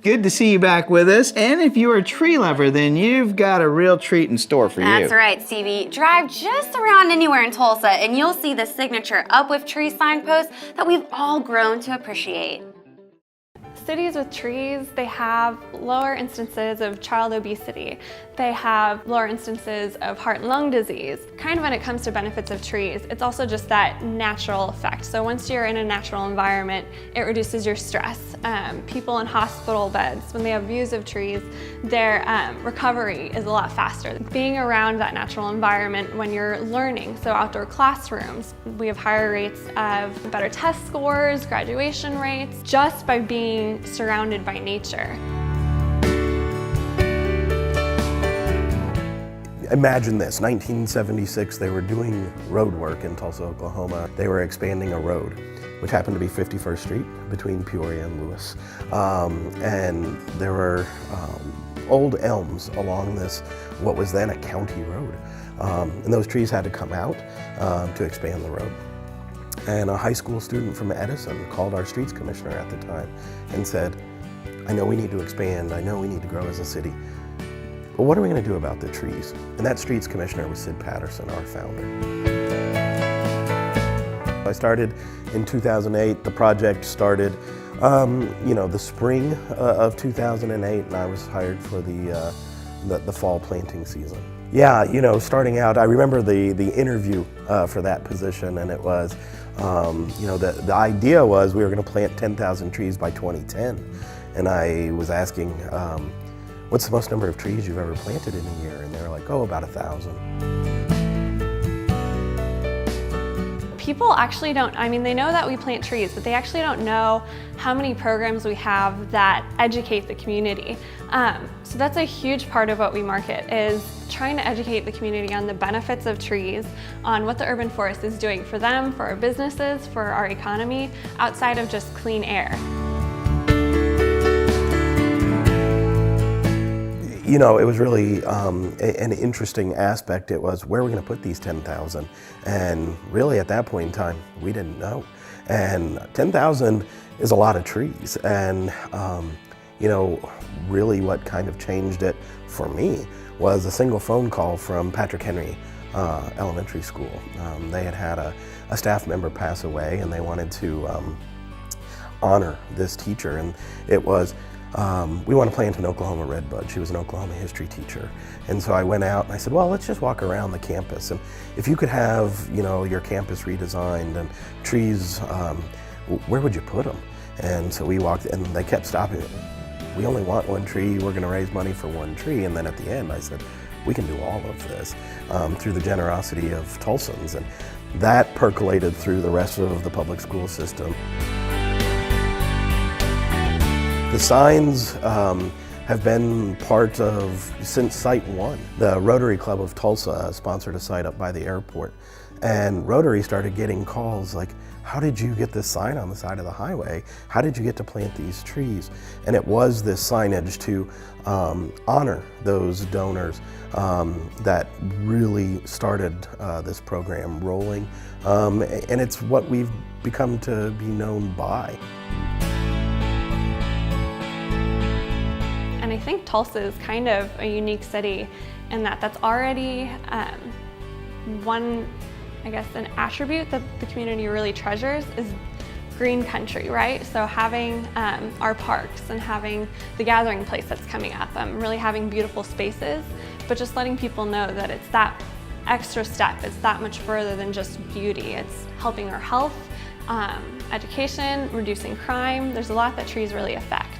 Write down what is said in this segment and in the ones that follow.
Good to see you back with us. And if you're a tree lover, then you've got a real treat in store for you. That's right, Stevie. Drive just around anywhere in Tulsa and you'll see the signature Up With Trees signpost that we've all grown to appreciate. Cities with trees, they have lower instances of child obesity. They have lower instances of heart and lung disease. Kind of when it comes to benefits of trees, it's also just that natural effect. So once you're in a natural environment, it reduces your stress. People in hospital beds, when they have views of trees, their recovery is a lot faster. Being around that natural environment when you're learning, so outdoor classrooms, we have higher rates of better test scores, graduation rates, just by being surrounded by nature. Imagine this, 1976, they were doing road work in Tulsa, Oklahoma. They were expanding a road, which happened to be 51st Street between Peoria and Lewis. And there were old elms along this, what was then a county road. And those trees had to come out to expand the road. And a high school student from Edison called our streets commissioner at the time and said, I know we need to expand, I know we need to grow as a city, but what are we going to do about the trees? And that streets commissioner was Sid Patterson, our founder. I started in 2008, the project started the spring of 2008, and I was hired for the fall planting season. Yeah, starting out, I remember the interview for that position, and it was, the idea was we were going to plant 10,000 trees by 2010. And I was asking, what's the most number of trees you've ever planted in a year? And they were like, oh, about 1,000. People actually don't, they know that we plant trees, but they actually don't know how many programs we have that educate the community. So that's a huge part of what we market, is trying to educate the community on the benefits of trees, on what the urban forest is doing for them, for our businesses, for our economy, outside of just clean air. It was really an interesting aspect. It was, where are we going to put these 10,000? And really at that point in time, we didn't know. And 10,000 is a lot of trees. And, really what kind of changed it for me was a single phone call from Patrick Henry Elementary School. They had a staff member pass away, and they wanted to honor this teacher. And it was, we want to plant an Oklahoma redbud. She was an Oklahoma history teacher. And so I went out and I said, well, let's just walk around the campus. And if you could have, your campus redesigned and trees, where would you put them? And so we walked, and they kept stopping. We only want one tree. We're going to raise money for one tree. And then at the end, I said, we can do all of this through the generosity of Tulsans. And that percolated through the rest of the public school system. The signs have been part of, since Site 1. The Rotary Club of Tulsa sponsored a site up by the airport. And Rotary started getting calls like, how did you get this sign on the side of the highway? How did you get to plant these trees? And it was this signage to honor those donors that really started this program rolling. And it's what we've become to be known by. And I think Tulsa is kind of a unique city in that that's already an attribute that the community really treasures is green country, right? So having our parks and having the gathering place that's coming up, really having beautiful spaces, but just letting people know that it's that extra step, it's that much further than just beauty. It's helping our health, education, reducing crime. There's a lot that trees really affect.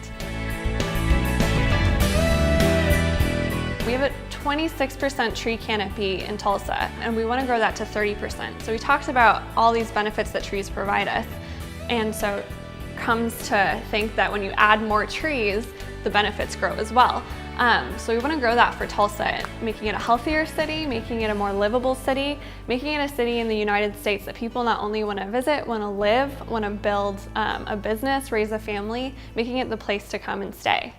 We have a 26% tree canopy in Tulsa, and we want to grow that to 30%. So we talked about all these benefits that trees provide us, and so it comes to think that when you add more trees, the benefits grow as well. So we want to grow that for Tulsa, making it a healthier city, making it a more livable city, making it a city in the United States that people not only want to visit, want to live, want to build a business, raise a family, making it the place to come and stay.